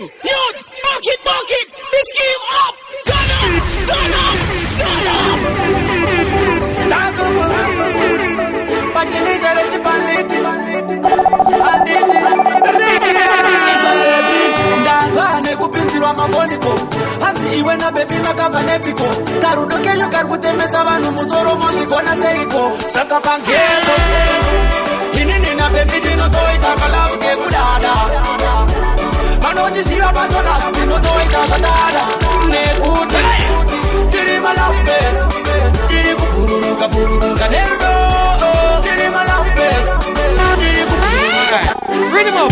scheme. Youth, buck it. The scheme up. Turn up. kupinzirwa mavoniko hanzi iwe nabebi makabva nepiko karudo kenyu kari kutemesa vanhu musoro mozvigona seiko saka pangezo inini nabebi tinotoita kalavu kekudada vanotisiva patonasi tinotoita zvadada nekuti tiri malafubet tiri kubururuka nerudo tiri malafubet tiri kubururuka Rhythm up.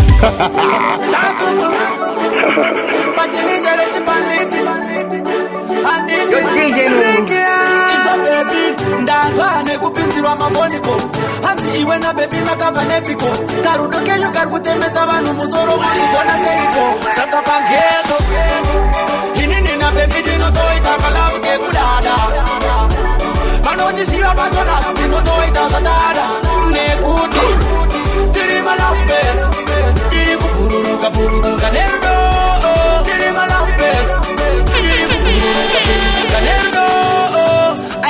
ndanzwa nekupinzirwa mavoniko hanzi iwe nabebi makabva nepiko karudo kenyu kari kutemesa vanhu musoro mozvigona seiko saka pangezo inini nabebi tinotoita kalavu kekudada vanotisiva patonasi tinotoita zvadada nekuti tiri malafubet tiri kubururuka nerudo tiri malafubet tiri kubururuka nerudo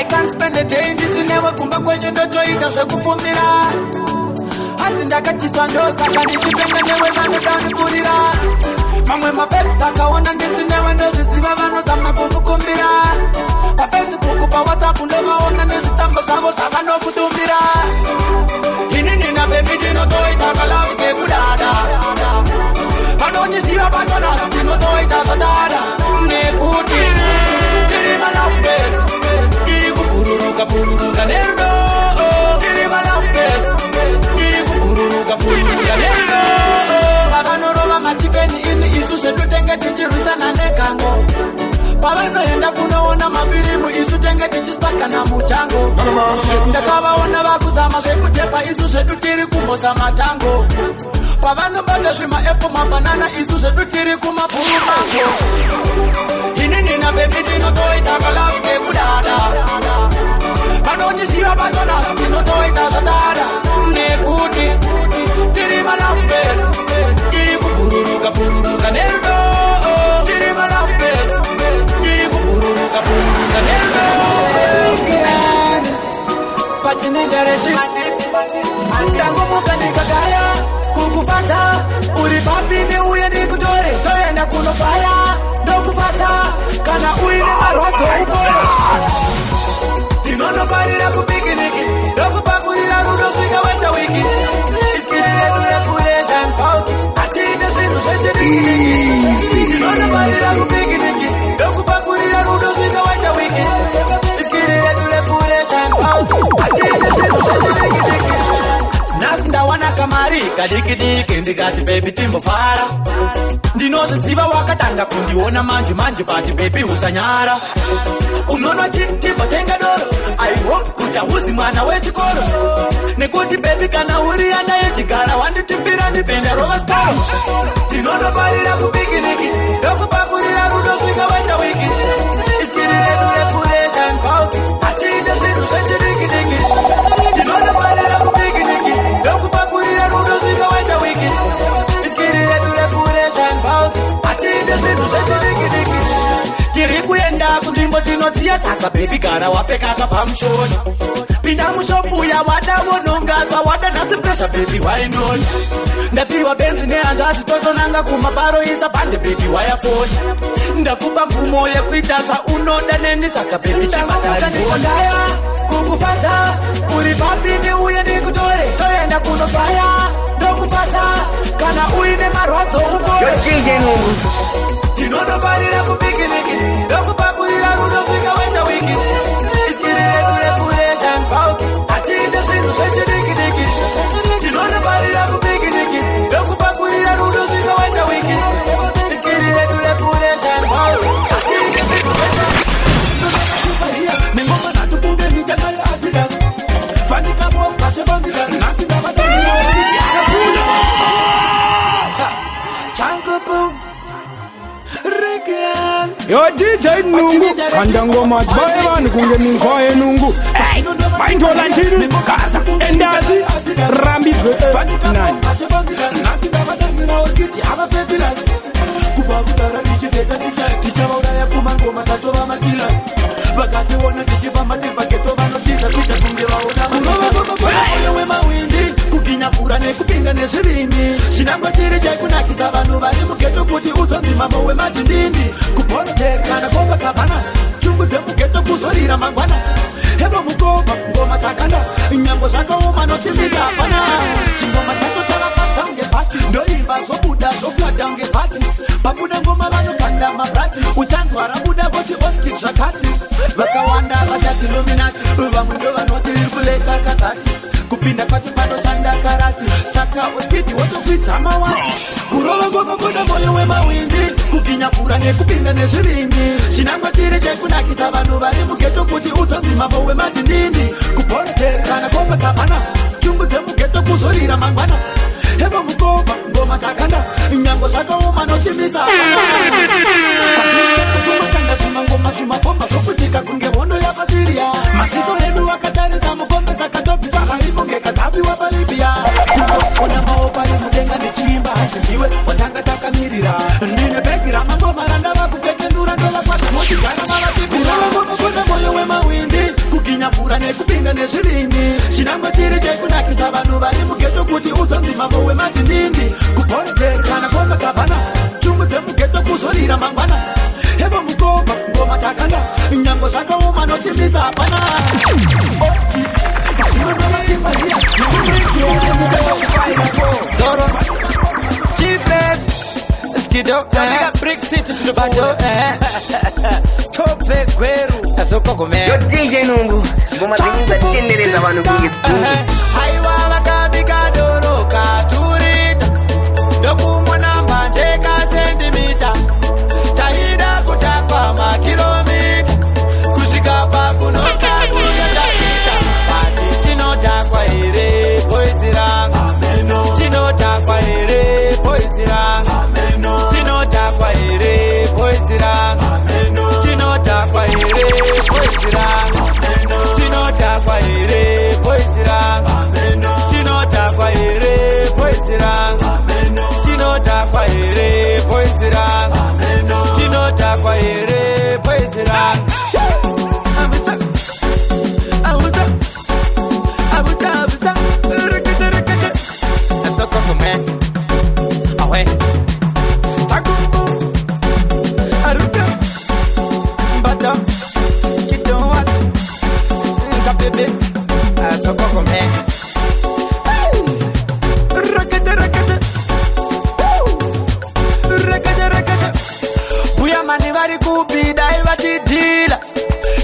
I can't spend the day ndisinewe kumba kwenyu ndotoita zvekufumira hanzi ndakatiswa ndosaka ndichipenga newe vanodandikurira mamwe mafesi akaona ndisinewe ndozvisiva vanozama kukukumbira pafacebook pawhatsapp ndovaona nezvitambo zvavo zvavanokutumbira inini nabebi tinotoita kalavu kekudada vanotisiva patonasi tinotoita zvadada nekuti tiri malafubet tiri kubururuka nerudo tiri malafubet tiri kubururuka nerudo vavanorova machipeni ini isu zvedu tenge tichirwisana negango pavanoenda kunoona mafirimu isu tenge tichisipakana mujango takavaona vakuzama zvekutepa isu zvedu tiri kumhoza matango pavanobata zvimaepo mabanana isu zvedu tiri kumaburumango inini nabebi tinotoita kalavu kekudada vanotisiva patonasi tinotoita zvadada nekuti tiri malafubet tiri kubururuka nerudo tiri malafubet tiri kubururuka nerudo pachinenderechi ndangomuka ndikagaya kukufata uri papini uye ndikutore toenda kunofaya ndokufata kana uine marwadzo upora tinonofarira kupikiniki ndokupakurira rudo svika waita wiki iskiriredurepuration pauki atiite zvinhu zvechidikiniki tinonofarira kupikiniki ndokupakurira rudo svika waita wiki iskiriredurepuration pauki atiite zvinhu zvechidikiniki nhasi ndawana kamari kadikidiki ndikati bebi timbofara ndinozviziva wakatanga kundiona manje pati bebi usanyara unonwa chimbotenga doro aihope kuti hauzi mwana wechikoro nekuti bebi kana uri ana yechigara wanditimbira ndipenda rova sparo tinonofarira kupikiniki ndokupakurira rudo svika waita wiki iskiriredurepuration pauki atiite zvinhu zvechidikidiki tinonofarira kupikiniki ndokupakurira rudo svika waita wiki iskiriredurepuration pauki atiite zvinhu zvechidikidiki tiri kuenda kunzvimbo tinodziya saka bebi gara wapfeka pamushoni pinda mushopuya wadavononga zvawada nhasi presha bebi wainoni ndapiwa benzi nehanzvazvi totonanga kumabaroisa bhande bebi wayafoni ndakupa mvumo yekuita zvaunoda neni saka bebi chimatarikondaya kukufadza uri papini uye ndikutore toenda kunofaya ndokufadza kana uine marwadzo upore tinonofarira kupikiniki ndokupakurira rudo svika waita wiki iskiriredurepuration pauki atiite zvinhu zvechidikidiki tinonofarira kupikiniki ndokupakurira rudo svika waita wiki iskiriredurepuration pauki atiite zvinhu Yo DJ Nungu kanda ngoma bae vanhu kunge minkhwa yenungu maindola ntini kasa endazi rambidzwe nani chinangwa chiri chaikunakidza vanhu vari mugeto kuti uzonzi mambo wemadhindindi kuporoteri kana komba kabana chungu dzemugeto kuzorira mangwana hebo mukobva ngoma takanda nyango zvakaoma notimidza hapana chingoma chacho chavafadza unge bhati ndoimba zobuda zofladha unge bhati pabuda ngoma vanokanda mabrati uchanzwa rabuda kuti oskid zvakati vakawanda vachati nominati vamwe ndo vanoti riri kuleka kakati kupinda kwacho panoshanda karati saka oskidi wotokwidza mawati kurova ngomakoda moyo wemawindi kukinyapura nekupinda nezviringi chinangwa chiri chaikunakidza vanhu vari mugeto kuti uzonzi mambo wemadhindindi kuporoteri kana komba kabana chungu dzemugeto kuzorira mangwana hebo mukobva ngoma takanda nyango zvakaoma notimidza kumakanda zvimangoma zvimabomba zvokutika kunge hondo yapasiriya masiso edu akatarisa mukombe sakatobvisa haripo ngekadhafi waparibhiya kuona maoko ari mudenga nechiimba hazvindiwe watanga takamirira ndine bhegi ramangoma randava kutekendura ndolakwata motigara mavatikuravakomokona moyo wemawindi kukinyapura nekupinda nezvirini chinangwa chiri chaikunakidza vanhu vari mugeto kuti uzonzi mambo wemadhindindi kuporoteri kana komba kabana chungu dzemugeto kuzorira mangwana hebo mukobva ngoma takanda nyango zvakaoma notimidza hapana Skido, Brick City to the battle. Tope Gueru, Asoko Gome. Yo DJ Nungu, Goma Dinga Tindereza Vanu Haiwa Kabika Doro Katurita, Dokumo Namba Jeka Sentimita, Tahida Kutakwa Ma Kilomita, Kushika Babu no Kabuya Tahita, Pati Tino Takwa Ere, Poisirang, Tino Takwa Ere, Poisirang, Tino Takwa Ere, Poisirang, Tino Takwa Ere, Poisirang, Tino Takwa Ere, Poisirang, Tino Takwa Ere, Poisirang, Tino Takwa Ere, Poisirang, Tino Takwa Ere, Poisirang. Buyamani vari kupida ivatidhila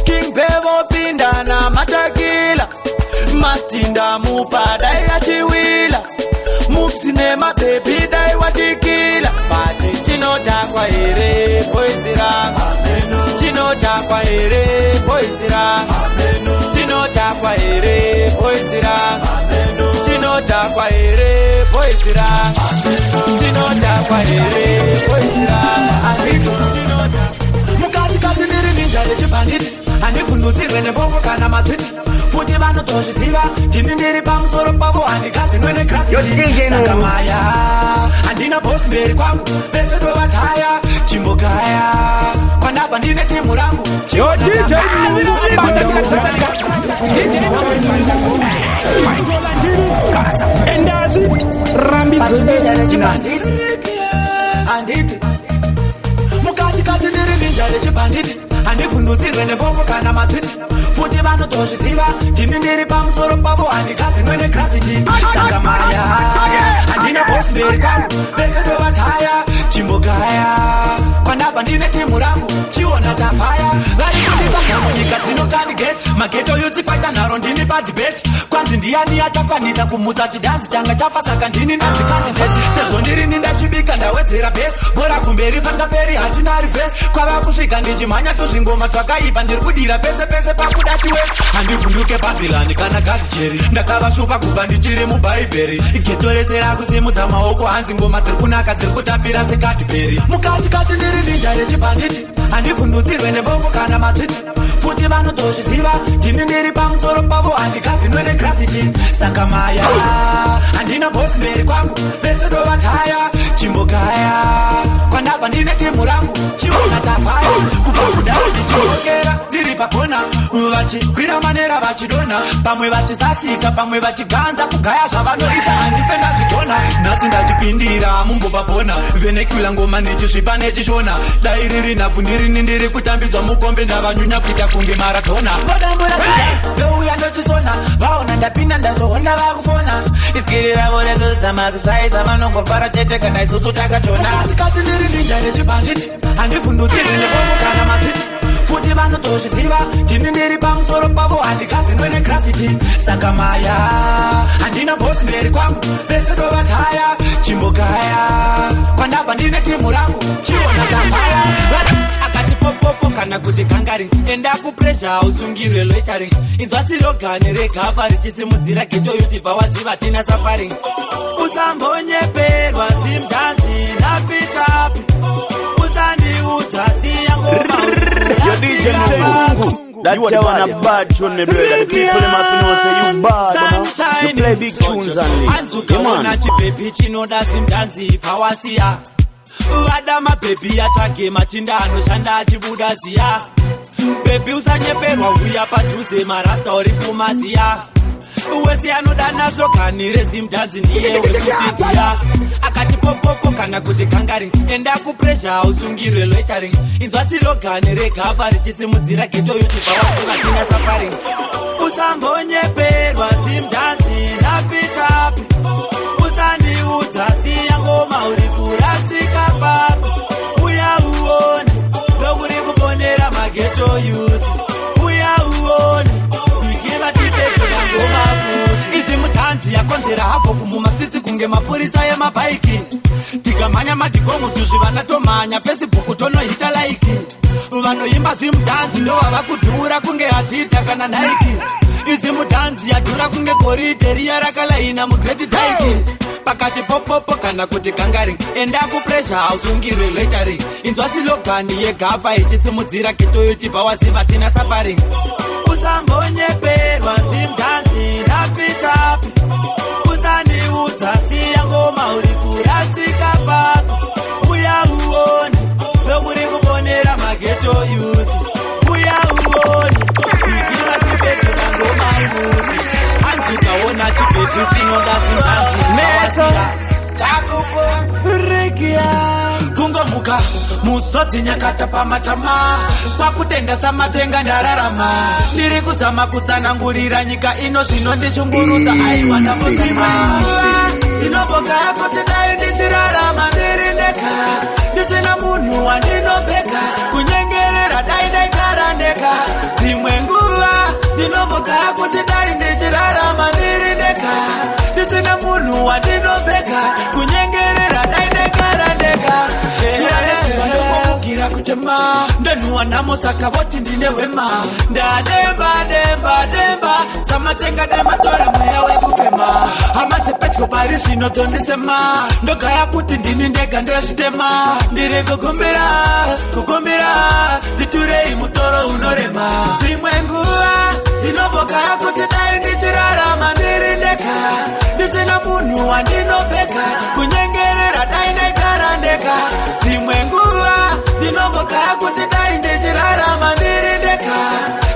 King Bevo pinda na matakila Mastinda mupada yachiwila Mupsi nema baby dai watikila Pati tino takwa ere poisirang Tino takwa ere poisirang Tino takwa ere poisirang Tino takwa ere poisirang Tino takwa ere poisirang Mukati kati niri ninja yechibanditi Handivhundutsirwe nebongo kana matwiti Futi vanotozviziva tini ndiri pamusoro pavo handikazvinwe negrafiti Saka maya handina bosi mberi kwangu pese tovataya chimbogaya pandabva ndine timu rangu Yo DJ Endazi Anditi Mukati kati niri ninja yechibanditi handivhundutsirwe nebongo kana matwiti futi vanotozviziva tini ndiri pamusoro pavo handikazvinwe negrafiti Saka maya handina bosi mberi kwangu pese tovataya chimbogaya pandabva ndine timu rangu chiona tafaya vari kundipaga munyika dzinokandidgeti mageto yutsi kwaita nharo ndini padhibeti kwanzi ndiani achakwanisa kumutsa chidhanzi changa chafa saka ndini ndadzikandideti sezvo ndiri ndachibika ndawedzera besi bora kumberi pangaperi hatina rivhesi kwava kusvika ndichimhanya tuzvingoma twakaipa ndiri kudira pese pese pakuda chiwesi handivhunduke bhabhilani kana gadhijeri ndakavashupa kubva ndichiri mubhaibheri geto rese rakusimudza maoko hanzi ngoma dziri kunaka dziri kutapira sekadhibheri mukati kati ndiri ninja rechibhanditi handivhundutsirwe nebongo kana matwiti futi vanotozviziva tini ndiri pamusoro pavo handikazvinwe negrafiti Saka maya handina bosi mberi kwangu pese tovataya chimbogaya kwandabva ndine timu rangu chiona tafaya kubva kudai ndichivokera ndiri pakona vachikwira manera vachidona, pamwe vachisasisa, pamwe vachiganza kugaya zvavanoita handife ndazvidona. Nhasi ndachipindira mumbopapona, venekula ngoma nechisvipa nechishona, dai riri nhabvu ndirini ndiri kutambidzwa mukombe ndavanyunya kuita kunge maratona. Vodambura kudance ndouya ndochisona, vaona ndapinda ndazoona vakufona, iskirira vorekuzama kusaisa vanongofara tete kana isusu takachona. Katikati ndiri ninja yechibanditi, handivhundutsiri nevomo kana matiti, futi vanotozviziva ndini ndiri pamusoro pavo, handikavhenwe negrafiti. Saka maya handina bosi mberi kwangu, vese ndovataya chimbogaya, pandabva ndine timu rangu chiona tamaya. Akati popopo kana kuti gangari, enda kupresha usungirwe loitering, inzwa sirogani regapa richisimudzira geto yuti vawaziva tina safari. Usambonyeperwa simdanzi napitapi, usandiudza siya ngoma. Your DJ Nungu, that's the one a bad tune, me brother. The people them have to know say you bad, you play big tunes only. Come on. Chipepi chinoda simdanzi pawasiya, vada mapepi atsvage machinda anoshanda achibuda ziya. Pepi usanyeperwa uya padhuze marasta uri kumaziya, wese anoda nasogani rezimdanzi ndiye wekutidziya. Akati popopo kana kuti gangari, enda kupresha usungirwe loitering, inzwa sirogani regapa richisimudzira geto yuti vawaziva tina safari. Usambonyeperwa zimdanzi napitapi, usandiudza siya ngoma uri kurasika papi. Uya uone ndokuri kuponera mageto yuti, uya uone ikiva tipedza ngoma futi. Izi mudanzi yakonzera havo kumumastritsi kunge mapurisa emabhaiki, tikamhanya madhigomu tuzvi vanatomhanya Facebook tonohita laiki. Vanoimba zimudanzi ndovava kudhura kunge Adida kana Nike. Izi mudanzi yadhura kunge goridhe riya rakalaina mugreti taiti. Pakati popopo kana kuti gangari, enda kupresha usungirwe loitering, inzwa silogani yegava ichisimudzira geto yuti vawaziva tina safari. Usambonyeperwa zimdanzi napitapi, usandiudza siya ngoma uri kurasika papi. Uya uone ndokuri kuponera mageto yuti, uya uone ikiva tipedza ngoma futi. Hanzukaona chipepi chinoda simdanzi pawasiya, chakupo rekia kungomuka musodzi nyakata pamatama, kwakutengesa matenga ndararama, ndiri kuzama kutsanangurira nyika ino zvinondishungurudza. Aiwa ndambozima ndinoboka kuti dai ndichirarama ndiri ndeka, ndisina munhu wandinobheka, kunyengerera dai ndaigara ndeka. Dzimwe nguva ndinoboka kuti dai ndichirarama ndiri ndeka, ndisina munhu wandinobheka, kunyengerera dai ndaigara ndeka. Ndokugira kuchema ndenhuwa namosaka voti ndine wema, ndademba demba demba samatenga dematora mweya wekufema. Hama dzepedyo pari zvino dzondisema, ndogaya kuti ndini ndega ndezvitema. Ndiri kukumbira kukumbira nditurei mutoro unorema. Dzimwe nguva ndinobogaya kuti dai ndichirarama ndiri ndeka, ndisina munhu wandinobheka, kunyengerera dai ndaigara ndeka. Dzimwe nguva ndinobogaya kuti dai ndichirarama ndiri ndeka,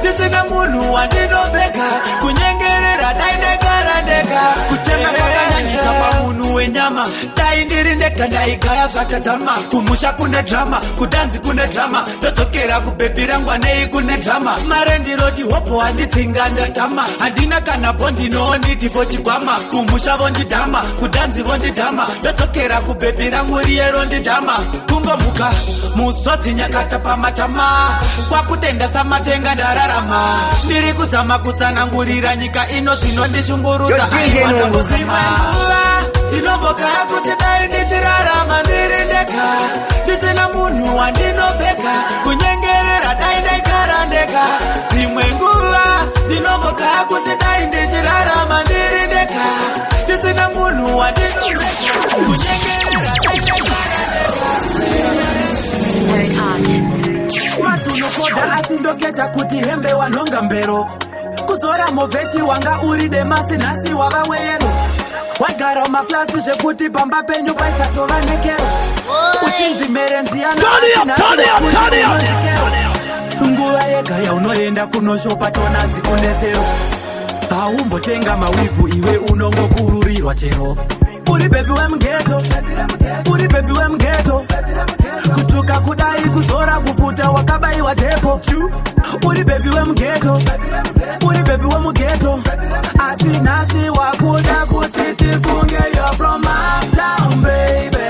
ndisina munhu wandinobheka, kunyengerera dai ndaigara ndeka. Kuchema kwakanyanyisa pamunhu wenyama, dai ndiri ndega ndaigaya zvakadzama. Kumusha kune drama, kudanzi kune drama, ndodzokera kubhebi rangu anei kune drama. Mare ndiroti hopo handidzinga ndatama, handina kana bondi nooniti fochigwama. Kumusha vondidhama, kudanzi vondidhama, ndodzokera kubhebi rangu riyero ndidhama. Kungomuka musodzi nyakata pamatama, kwakutengesa matenga ndararama, ndiri kuzama kutsanangurira nyika ino zvinondishungurudza. Aiwa ndambozima ndinoboka kuti dai ndichirarama ndiri ndeka, ndisina munhu wandinobheka, kunyengerera dai ndaigara ndeka. Dzimwe nguva ndinoboka kuti dai ndichirarama ndiri ndeka, ndisina munhu wandinobheka, kunyengerera dai ndaigara ndeka. Watunokoda asindoketa kuti hembe wanhonga mbero, kuzora movheti wanga uri demasi nhasi wava weyero. Wagara maflati zvekuti pamba penyu paisatova nekero, uchinzi merenzi yanonzikero. Nguva yega kuya unoenda kunoshopa tona zikunesero. Haumbotenga mawivu iwe unongokururirwa chero. Uri baby we mgeto, uri baby we mgeto. Kutuka kudai kuzora kufuta wakabai wa depo. Uri baby we mgeto, uri baby we mgeto. Asinasi wakuda kutiti funge. You're from uptown baby.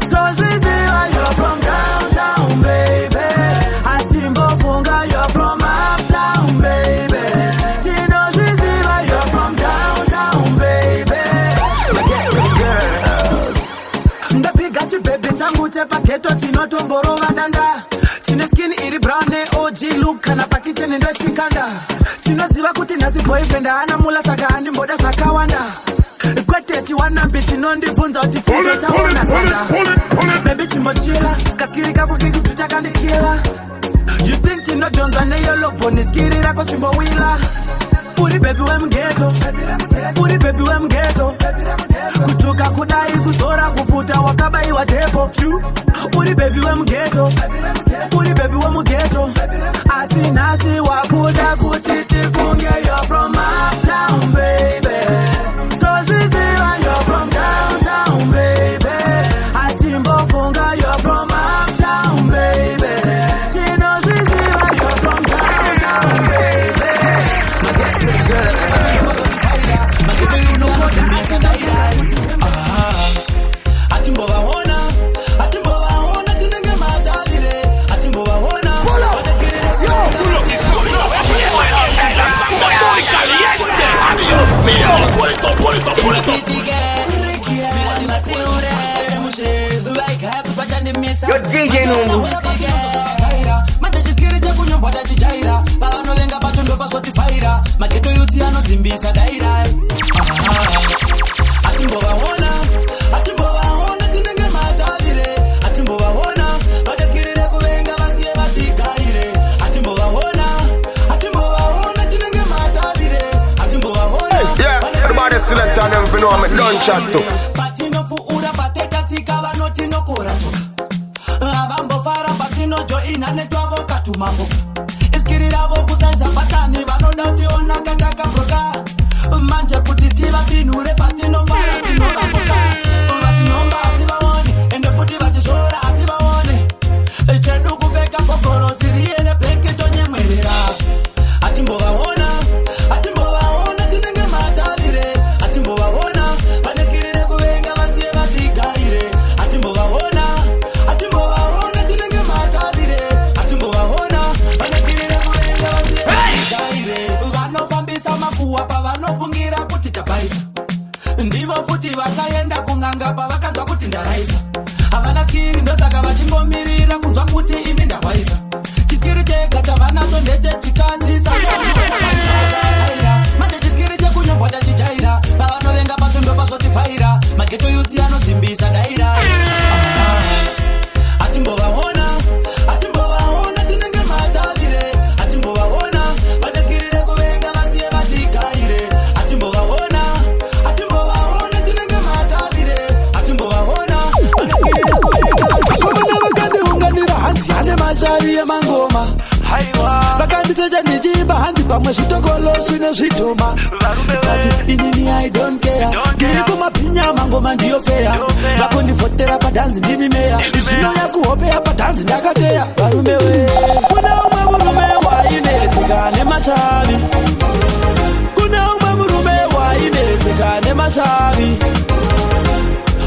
Toziziwa you're from downtown baby. Atimbo funga you're from uptown baby. Tino Ziziwa you're from downtown baby. Ndapiga chibaby changu chepaketo chinotomboro vadanda. Chine skin iri brown ne OG look kana pakiche nendo chikanda. Chinoziva kuti nasi boyfriend ana mula saka andi mboda sakawanda. Kwete chiwana bitch nondibvunza kuti chito chaona sanda. Baby chimbochila kaskiri kako kiku tuchakandikila. You think you know don't know your love bonus skiri rako chimbowila. Uri baby we mgeto, uri baby we mgeto. Kutuka kudai kuzora kufuta wakabai wa depo. Uri baby we mgeto, uri baby we mgeto. Asinasi wakuda kutiti funge. You're from uptown baby. Toziziwa you're from downtown baby. Atimbo funga you're from uptown baby. Tino Ziziwa you're from downtown baby. Atimbo waona, tinenge matavire. Atimbo waona. Pull up this song. Muy caliente. Adiós mío. Pull it up. Yo DJ Nungu. Maketo yuti anosimbisa daira. Atimbo waona, tinenge matavire. Atimbo waona, badeskirire kuvenga vasiye vasikaire. Atimbo waona, tinenge matavire. Atimbo waona. Yeah, everybody select on them for know I'm a done chat too. Patino fuura pateka tika vanotino kurato. Avambo fara patino joina netwavo katumambo. Iskiriravo kusaisa patani vanodati ona kataka broka. Manje kutitiva binure patino fara tino rapoka. Vatinomba ativawone, ende futi vachishora ativawone. Chedu kuveka kokoro siriere peke tonye mwerera. Atimbo waona, tinenge matavire. Atimbo waona, vaneskirire kuvenga vasiye vasikaire. Atimbo waona, tinenge matavire. Atimbo waona, vaneskirire kuvenga vasiye vasikaire. Vanofambisa makuwa pavanofungira kuti tabaisa. Ndivo futi vakaenda kunganga pavakanzwa kuti ndaraisa. Havana skiri ndosaka vachingomirira kunzwa kuti imi ndawaisa. Chiskiri chega chavanacho ndechechikadzi saka manje chiskiri chekunyobwata chijaira. Pavanovenga patondo pazotifaira. Mageto yuti anosimbisa daira. Atimbo waona, tinenge matavire. Atimbo waona, vaneskirire kuvenga vasiye vasikaire. Atimbo waona, tinenge matavire. Atimbo waona, vaneskirire kuvenga vasiye vakandihunganira hansi ane mashari emangoma. Vakandiseja ndichimba hansi pamwe zvitokolo zvine zvitoma. Kati inini I don't care. Ndiri kumaphinya mangoma ndiyo feya. Vakondivhotera padhanzi ndimi meya. Zvinoya kuhopeya padhanzi ndakateya. Varume we, kuna umwe murume wainetseka nemashavi. Kuna umwe murume wainetseka nemashavi.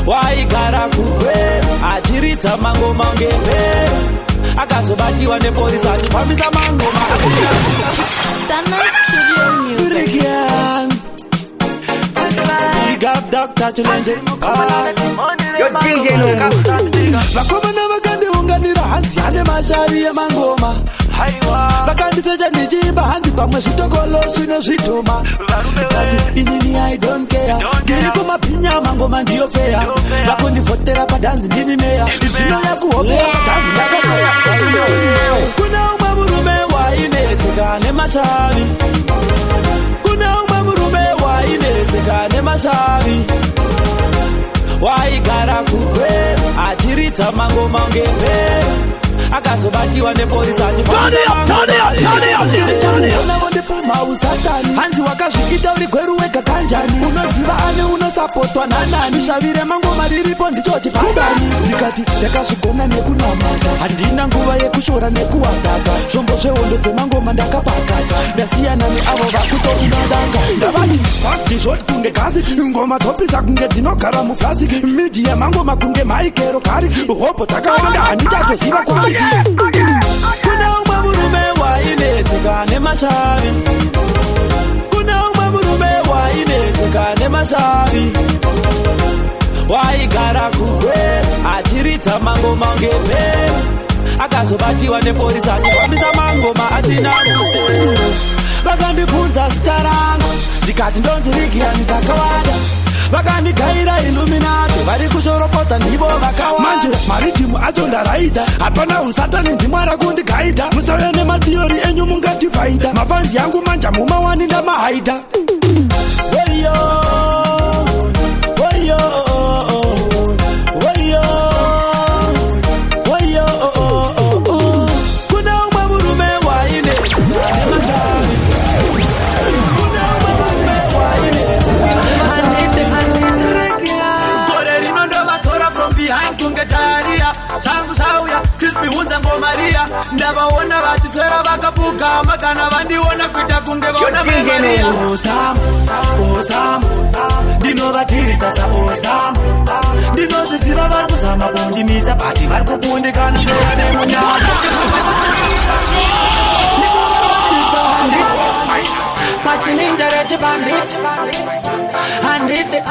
Waigara kuwe achiridza mangoma ngembe. Akazobatiwa nepolisi achifambisa mangoma. Big up Dr. Challenge. Yo DJ Nungu. Vakomana vakandiunganira hansi ane mashari emangoma. Vakandiseja ndichimba hansi pamwe zvitokolo zvine zvitoma. Kati inini I don't care. Ndiri kumaphinya mangoma ndiyo feya. Vakondivhotera padhanzi ndimi meya. Zvinoya kuhopeya padhanzi ndakateya. Kuna umwe murume wainetseka nemashavi. Kuna umwe murume wainetseka nemashavi. Waigara kuwe achiridza mangoma ngembe. akazobatiwa neporisa usatani hanzi wakazvikita uri gweru wega kanjani unoziva ane unosapotwa nanani shavire mangoma riripo ndichoti patani ndikati ndakazvigona nekunamata handina nguva yekushora nekuwagaka zvombo zvehondo dzemangoma ndakapakata ndasiyana neavo vakutounadanga ndavati fasti zvoti kunge gasi ngoma dzopisa kunge dzinogara muflasiki midhi yemangoma kunge maikero kari hopo dzakawanda handitatoziva kwaliti kuna umwe murume wainetseka nemashavi kuna umwe murume wainetseka nemashavi waigara kuwe achiridza mangoma ngepe akazobatiwa neporisa akifambisa mangoma asina mutero vakandibvunza zita rangu ndikati ndonzi Rigiani Takawada vakandigaira Illuminati vari kushoropodza ndivo vakawanda manje maridhimu acho ndaraida hapana usatani ndimwara kundigaida musauya nematheory enyu mungativhaida mafanzi yangu manja mumawani ndamahaida weyo weyo weyo weyo kuna umwe murume wainetseka nemashavi kuna umwe murume wainetseka nemashavi gore rino ndovatora from behind kunge tayaria zvangu zvauya Crispy hunza ngomaria ndavaona vachiswera vakapfugama kana vandiona kuita kunge vaona Maria Osam Osam ndinovatirisa saosam ndinozviziva vari kuzama kundimisa bati vari kukundikana nevane munyama patininjareti bandit handite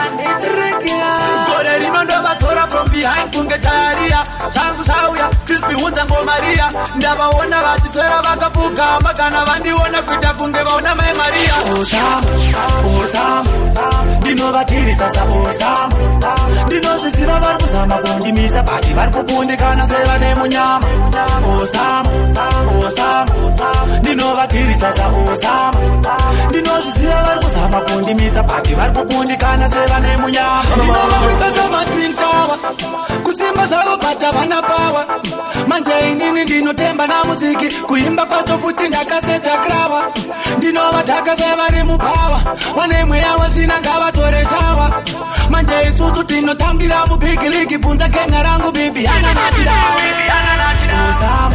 gore rino ndovatora from behind kunge tayaria zvangu zvauya Crispy hunza ngomaria ndavaona vachiswera vakapfugama kana vandiona kuita kunge vaona mai Maria Osam Osam ndinovatirisa saosam ndinozviziva vari kuzama kundimisa bati vari kukundikana sevane munyama Osam Osam ndinovatirisa saosam ndinozviziva vari kuzama kundimisa bati vari kukundikana sevane munyama ndinovavisa samatwin tower kusimba zvavo bata vana pawa manje inini ndinotemba namuziki kuimba kwacho futi ndakaseta krava ndinovataka sevari mupawa wane mweya wezvina ngavatore shava manje isusu tinotambira mubhigiligi bvunza kenga rangu bibi ananatirawa Osam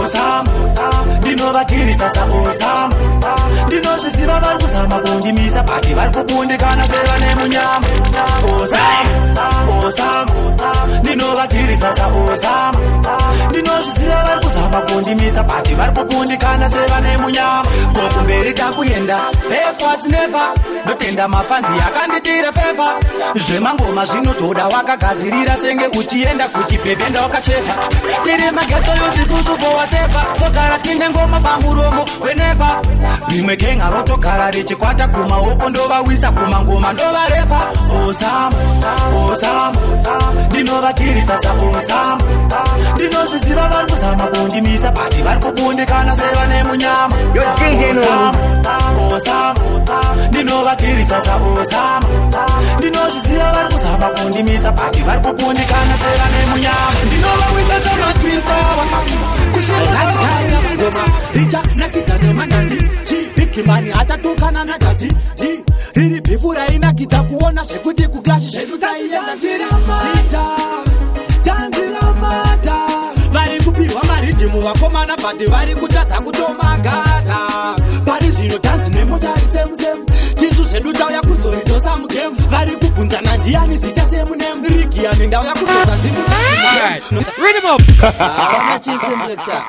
Osam ndinovatirisa saosam ndinozviziva vari kuzama kundimisa bati vari kukundikana sevane munyama Osam Osam ndinovatirisa saosam ndinozviziva vari kuzama kundimisa bati vari kukundikana sevane munyama kokumberi takuenda backwards never ndotenda mafanzi akanditira feva zvemangoma zvinotoda wakagadzirira senge uchienda kuchibhebhenda wakachefa tiri mageto yozvisusu for whatever togara tine ngoma pamuromo whenever rimwe kenga rotogara richikwata kumaoko ndovawisa kumangoma ndovarefa Osam Osam ndinovatirisa saosam ndinozviziva vari kuzama kundimisa bati vari kukundikana sevane munyama Osam Osam ndinovatirisa saosam ndinozviziva vari kuzama kundimisa bati vari kukundikana sevane munyama ndinovawisa samatwin tower kusiaaaoma richa nakita nemandandi chipikimani atatukana nadhati iri bhifu rainakidza kuona zvekuti kuklashi zvedu taiendatiramaita tanziramata vari kupirwa maridhimu vakomana bhati vari kutadza kutomagata pari zvino tanzi nemotari semusemu tisu zvedu tauya kuzoritosa mugemu vari kubvunzana ndiani zita semunemu Rigiani ndauya kutoza Hawana chisimplexha.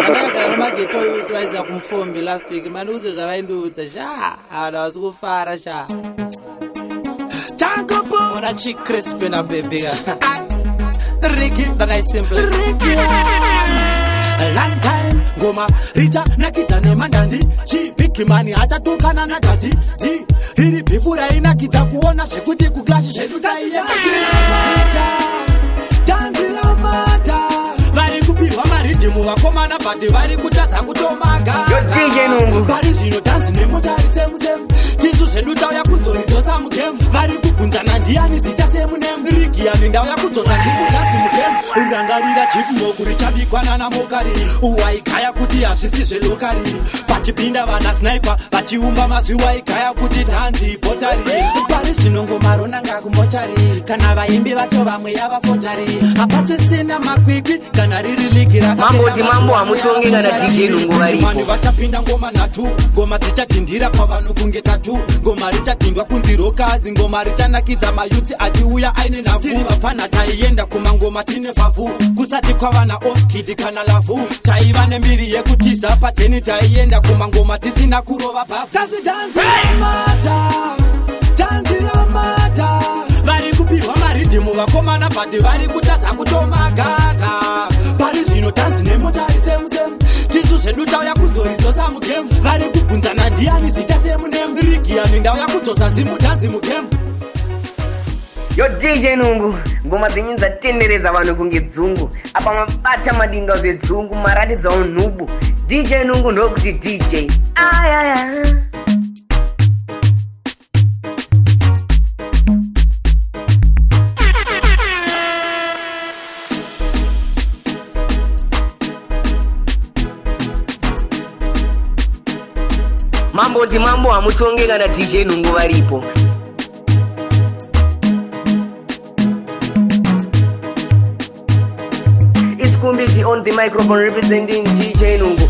Anakagara nemageto youth vaiza kumufombi last week. Mani uze zvavaindiudza sha. Havana vasikufara sha. Chankopo Ona Crispy na baby. Ricky that I simple. Long time ngoma richa nakita nemandandi chipikimani atatukana na dhati iri bhifu rainakidza kuona zvekuti kuklashi zvedu taiendatiramaita tanziramata vari kupirwa maridhimu vakomana bhati vari kutadza kutomagata pari zvino tanzi nemotari semusemu tisu zvedu tauya kuzoritosa mugemu vari kubvunzana ndiani zita semunemu Rigiani ndauya kudzosa zimutanzi mugemu rangarira chipmoku richabikwana namokari waigaya kuti hazvisi zvelokari pachipinda vana sniper vachiumba mazwi waigaya kuti tanzi botari pari zvinongomaro nanga kumochari kana vaimbi vacho vamwe yavafotari hapachisina makwikwi kana riri ligi mambo hamutongi kana DJ Nungu varipo vanhu vachapinda ngoma nhatu ngoma dzichadhindira pavanhu kunge tatu ngoma richadhindwa kunzi rokazi ngoma richanakidza mayuti achiuya aine nhafu tiri vafana taienda kumangoma tine vhavhu kusati kwavana oskidi kana lavhu taiva nembiri yekutiza pateni taienda kumangoma tisina kurova bhafu kazi dhanzi ramata dhanzi ramata vari kupiwa maridhimu vakomana bhati vari kutadza kutomagata pari zvino dhanzi nemotari semusemu tisu zvedu tauya kuzoridzosa mugemu vari kubvunzana ndiani zita semunemu rigiyani ndauya kudzosa zimudhanzi mugemu Yo DJ Nungu, ngoma dzenyu dzatenderedza vanhu kunge dzungu. Apa mabata madinga zvedzungu maratidza unhubu. DJ Nungu ndokuti DJ. Ayaya. Mambo hamutonge kana DJ Nungu varipo. Kumbiji on the microphone representing DJ Nungu.